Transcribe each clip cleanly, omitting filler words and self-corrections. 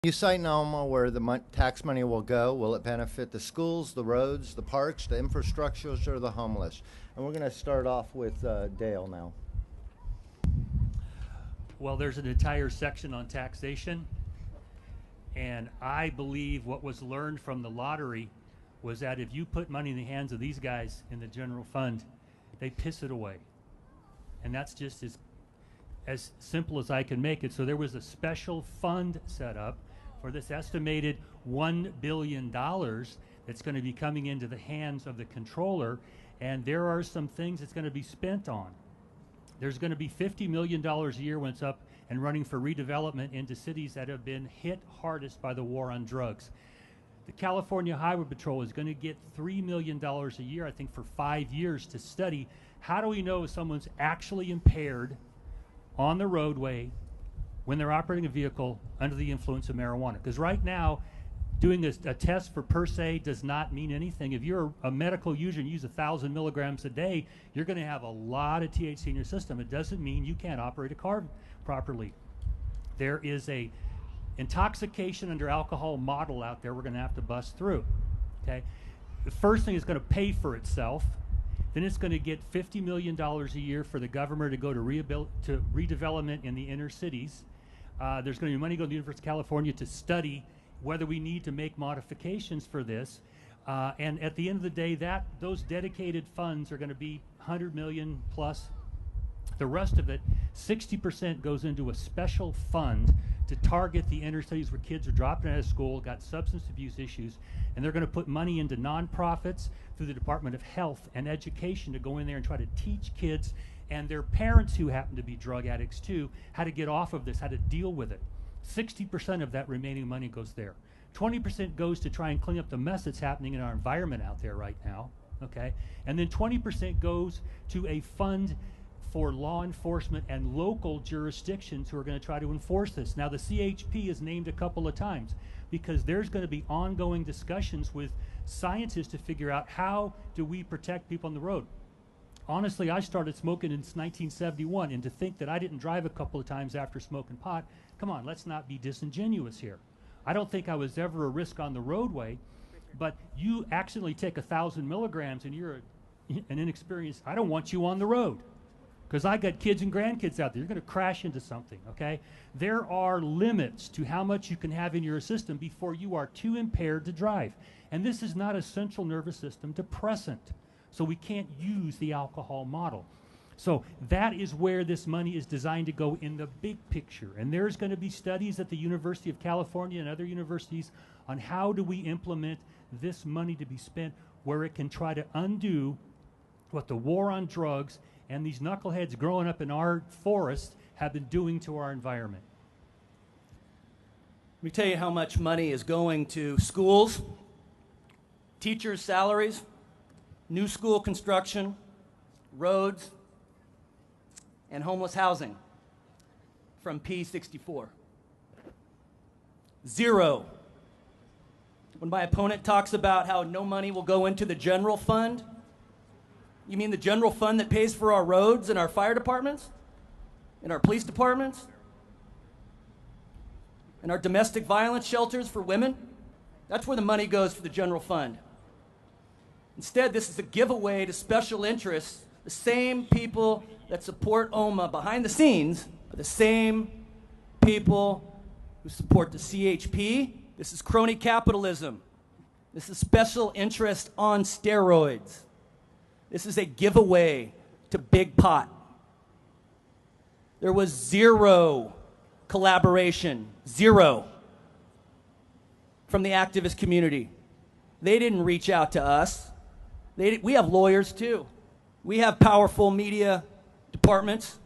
You cite in AUMA where the tax money will go. Will it benefit the schools, the roads, the parks, the infrastructures, or the homeless? And we're going to start off with Dale now. Well, there's an entire section on taxation, and I believe what was learned from the lottery was that if you put money in the hands of these guys in the general fund, they piss it away. And that's just as simple as I can make it. So there was a special fund set up for this estimated $1 billion that's going to be coming into the hands of the controller, and there are some things it's going to be spent on. There's going to be $50 million a year when it's up and running for redevelopment into cities that have been hit hardest by the war on drugs. The California Highway Patrol is going to get $3 million a year, I think, for 5 years to study how do we know if someone's actually impaired on the roadway when they're operating a vehicle under the influence of marijuana. Because right now, doing a test for per se does not mean anything. If you're a medical user and use 1,000 milligrams a day, you're going to have a lot of THC in your system. It doesn't mean you can't operate a car properly. There is a intoxication under alcohol model out there we're going to have to bust through. Okay, the first thing is going to pay for itself. Then it's going to get $50 million a year for the government to go to redevelopment in the inner cities. There's going to be money going to the University of California to study whether we need to make modifications for this. And at the end of the day, those dedicated funds are going to be 100 million plus. The rest of it, 60% goes into a special fund to target the inner cities where kids are dropping out of school, got substance abuse issues, and they're going to put money into nonprofits through the Department of Health and Education to go in there and try to teach kids and their parents who happen to be drug addicts too, how to get off of this, how to deal with it. 60% of that remaining money goes there. 20% goes to try and clean up the mess that's happening in our environment out there right now, okay? And then 20% goes to a fund for law enforcement and local jurisdictions who are going to try to enforce this. Now, the CHP is named a couple of times because there's going to be ongoing discussions with scientists to figure out how do we protect people on the road. Honestly, I started smoking in 1971, and to think that I didn't drive a couple of times after smoking pot, come on, let's not be disingenuous here. I don't think I was ever a risk on the roadway, but you accidentally take 1,000 milligrams and you're an inexperienced, I don't want you on the road. Because I got kids and grandkids out there. You're going to crash into something, okay? There are limits to how much you can have in your system before you are too impaired to drive. And this is not a central nervous system depressant. So we can't use the alcohol model. So that is where this money is designed to go in the big picture. And there's going to be studies at the University of California and other universities on how do we implement this money to be spent where it can try to undo what the war on drugs and these knuckleheads growing up in our forests have been doing to our environment. Let me tell you how much money is going to schools, teachers' salaries, new school construction, roads, and homeless housing from P64. Zero. When my opponent talks about how no money will go into the general fund, you mean the general fund that pays for our roads and our fire departments? And our police departments? And our domestic violence shelters for women? That's where the money goes for the general fund. Instead, this is a giveaway to special interests. The same people that support AUMA behind the scenes are the same people who support the CHP. This is crony capitalism. This is special interest on steroids. This is a giveaway to Big Pot. There was zero collaboration, zero, from the activist community. They didn't reach out to us. We have lawyers too. We have powerful media departments.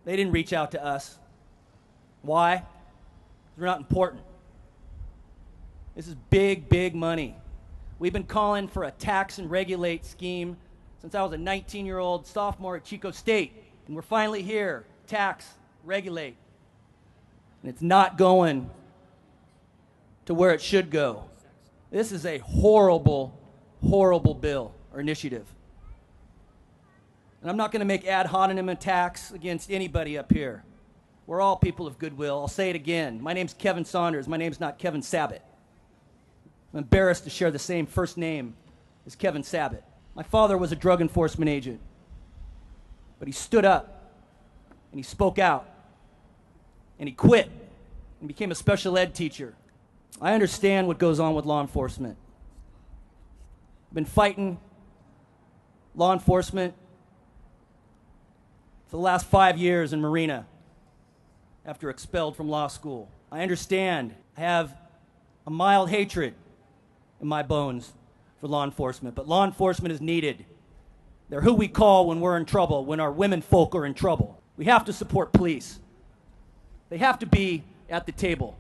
They didn't reach out to us. Why? We're not important. This is big, big money. We've been calling for a tax and regulate scheme since I was a 19-year-old sophomore at Chico State. And we're finally here. Tax, regulate. And it's not going to where it should go. This is a horrible, horrible bill or initiative. And I'm not going to make ad hominem attacks against anybody up here. We're all people of goodwill. I'll say it again. My name's Kevin Saunders. My name's not Kevin Sabat. I'm embarrassed to share the same first name as Kevin Sabat. My father was a drug enforcement agent, but he stood up and he spoke out and he quit and became a special ed teacher. I understand what goes on with law enforcement. I've been fighting law enforcement for the last 5 years in Marina after expelled from law school. I understand. I have a mild hatred in my bones for law enforcement, but law enforcement is needed. They're who we call when we're in trouble, when our women folk are in trouble. We have to support police. They have to be at the table.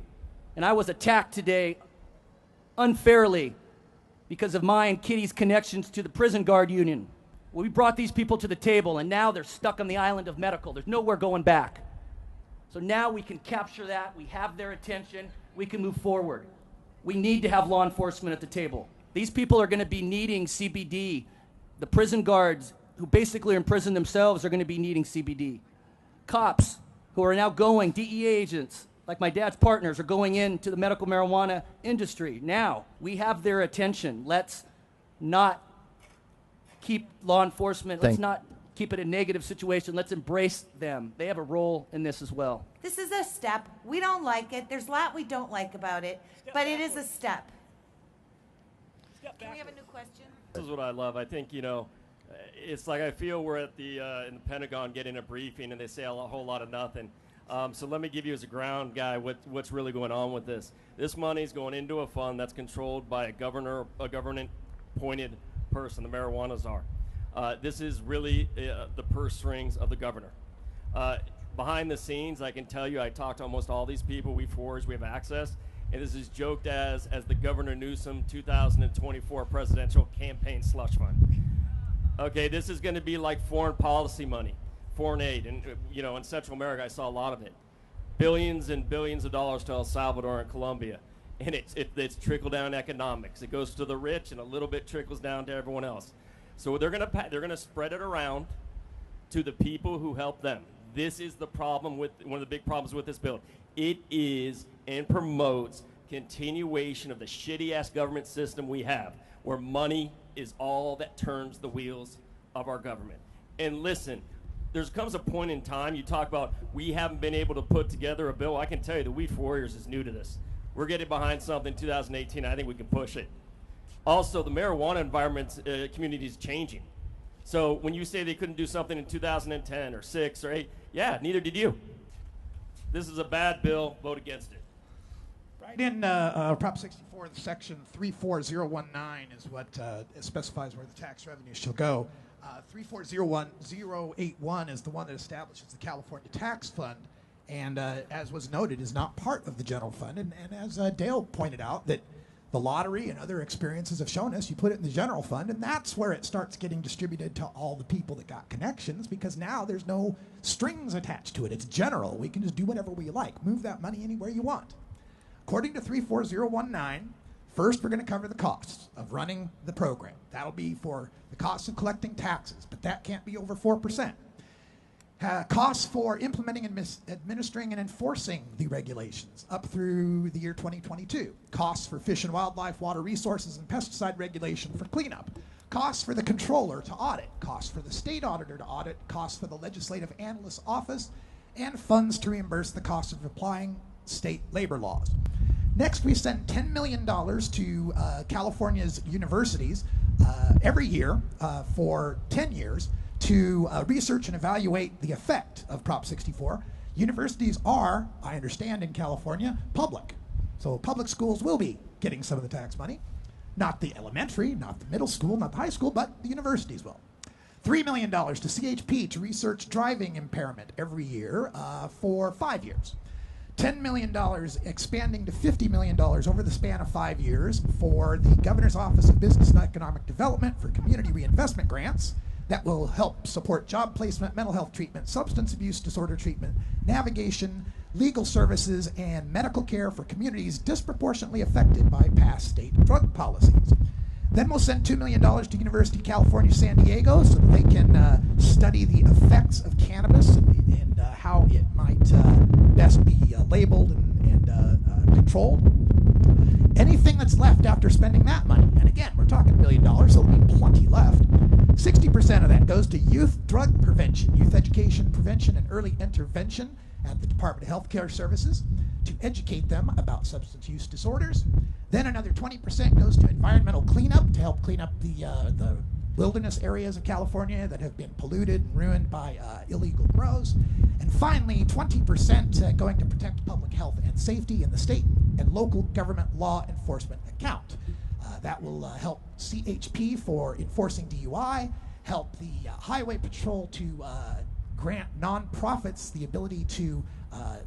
And I was attacked today unfairly because of my and Kitty's connections to the prison guard union. We brought these people to the table, and now they're stuck on the island of medical. There's nowhere going back. So now we can capture that. We have their attention. We can move forward. We need to have law enforcement at the table. These people are going to be needing CBD. The prison guards who basically are in prison themselves are going to be needing CBD. Cops who are now going, DEA agents, like my dad's partners, are going into the medical marijuana industry. Now, we have their attention. Let's not keep law enforcement, let's not keep it a negative situation. Let's embrace them. They have a role in this as well. This is a step. We don't like it. There's a lot we don't like about it, but it is a step. Can we have a new question? This is what I love. I think, you know, it's like I feel we're at the in the Pentagon getting a briefing and they say a whole lot of nothing. So let me give you as a ground guy what's really going on with this. This money is going into a fund that's controlled by a government-appointed person, the marijuana czar. This is really the purse strings of the governor. Behind the scenes, I can tell you, I talked to almost all these people. We forged, we have access. And this is joked as the Governor Newsom 2024 presidential campaign slush fund. Okay, this is going to be like foreign policy money, foreign aid. And, you know, in Central America, I saw a lot of it. Billions and billions of dollars to El Salvador and Colombia. And it's trickle-down economics. It goes to the rich, and a little bit trickles down to everyone else. So they're going to spread it around to the people who help them. This is the problem with one of the big problems with this bill. It is and promotes continuation of the shitty-ass government system we have, where money is all that turns the wheels of our government. And listen, there comes a point in time, you talk about we haven't been able to put together a bill. I can tell you the We for Warriors is new to this. We're getting behind something in 2018. I think we can push it. Also, the marijuana environment community is changing. So when you say they couldn't do something in 2010 or 6 or 8, yeah, neither did you. This is a bad bill. Vote against it. Right in Prop 64, Section 34019 is what specifies where the tax revenue shall go. 3401081 is the one that establishes the California Tax Fund, and as was noted, is not part of the general fund. And as Dale pointed out, that the lottery and other experiences have shown us, you put it in the general fund, and that's where it starts getting distributed to all the people that got connections, because now there's no strings attached to it. It's general. We can just do whatever we like. Move that money anywhere you want. According to 34019, first we're going to cover the costs of running the program. That'll be for the costs of collecting taxes, but that can't be over 4%. Costs for implementing and administering and enforcing the regulations up through the year 2022. Costs for fish and wildlife, water resources, and pesticide regulation for cleanup. Costs for the controller to audit. Costs for the state auditor to audit. Costs for the legislative analyst's office. And funds to reimburse the cost of applying state labor laws. Next, we send $10 million to California's universities every year for 10 years to research and evaluate the effect of Prop 64. Universities are, I understand in California, public. So public schools will be getting some of the tax money. Not the elementary, not the middle school, not the high school, but the universities will. $3 million to CHP to research driving impairment every year for 5 years. $10 million expanding to $50 million over the span of 5 years for the Governor's Office of Business and Economic Development for community reinvestment grants that will help support job placement, mental health treatment, substance abuse disorder treatment, navigation, legal services, and medical care for communities disproportionately affected by past state drug policies. Then we'll send $2 million to University of California, San Diego, so that they can study the effects of cannabis and how it might controlled, anything that's left after spending that money, and again, we're talking $1 billion, so there'll be plenty left, 60% of that goes to youth drug prevention, youth education, prevention, and early intervention at the Department of Healthcare Services to educate them about substance use disorders. Then another 20% goes to environmental cleanup to help clean up the wilderness areas of California that have been polluted and ruined by illegal grows. And finally, 20% going to protect public health and safety in the state and local government law enforcement account. That will help CHP for enforcing DUI, help the Highway Patrol to grant nonprofits the ability to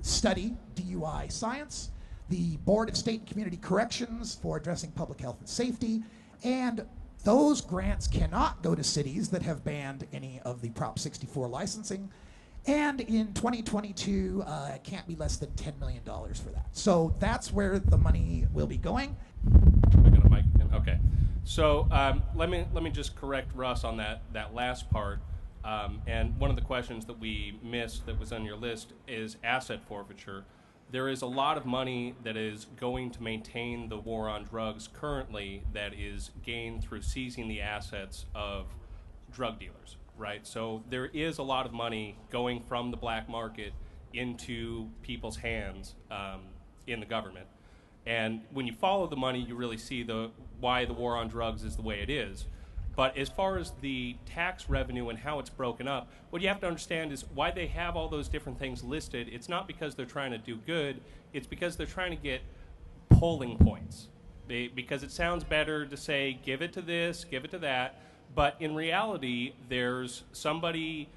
study DUI science, the Board of State and Community Corrections for addressing public health and safety, and those grants cannot go to cities that have banned any of the Prop 64 licensing. And in 2022, it can't be less than $10 million for that. So that's where the money will be going. I got a mic again. Okay. So let me just correct Russ on that last part. And one of the questions that we missed that was on your list is asset forfeiture. There is a lot of money that is going to maintain the war on drugs currently that is gained through seizing the assets of drug dealers, right? So there is a lot of money going from the black market into people's hands in the government. And when you follow the money, you really see why the war on drugs is the way it is. But as far as the tax revenue and how it's broken up, what you have to understand is why they have all those different things listed. It's not because they're trying to do good. It's because they're trying to get polling points. Because it sounds better to say, give it to this, give it to that. But in reality, there's somebody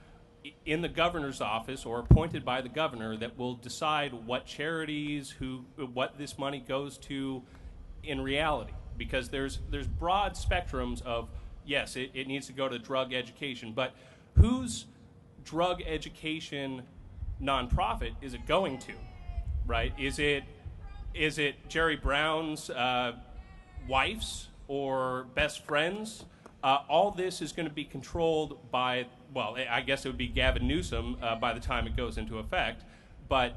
in the governor's office or appointed by the governor that will decide what charities, what this money goes to in reality. Because there's broad spectrums of, yes, it needs to go to drug education, but whose drug education nonprofit is it going to, right? Is it Jerry Brown's wife's or best friends? All this is going to be controlled by, well, I guess it would be Gavin Newsom by the time it goes into effect, but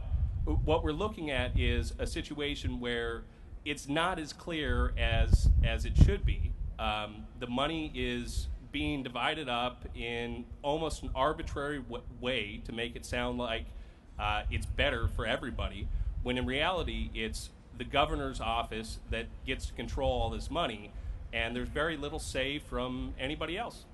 what we're looking at is a situation where it's not as clear as it should be. The money is being divided up in almost an arbitrary way to make it sound like it's better for everybody, when in reality it's the governor's office that gets to control all this money, and there's very little say from anybody else.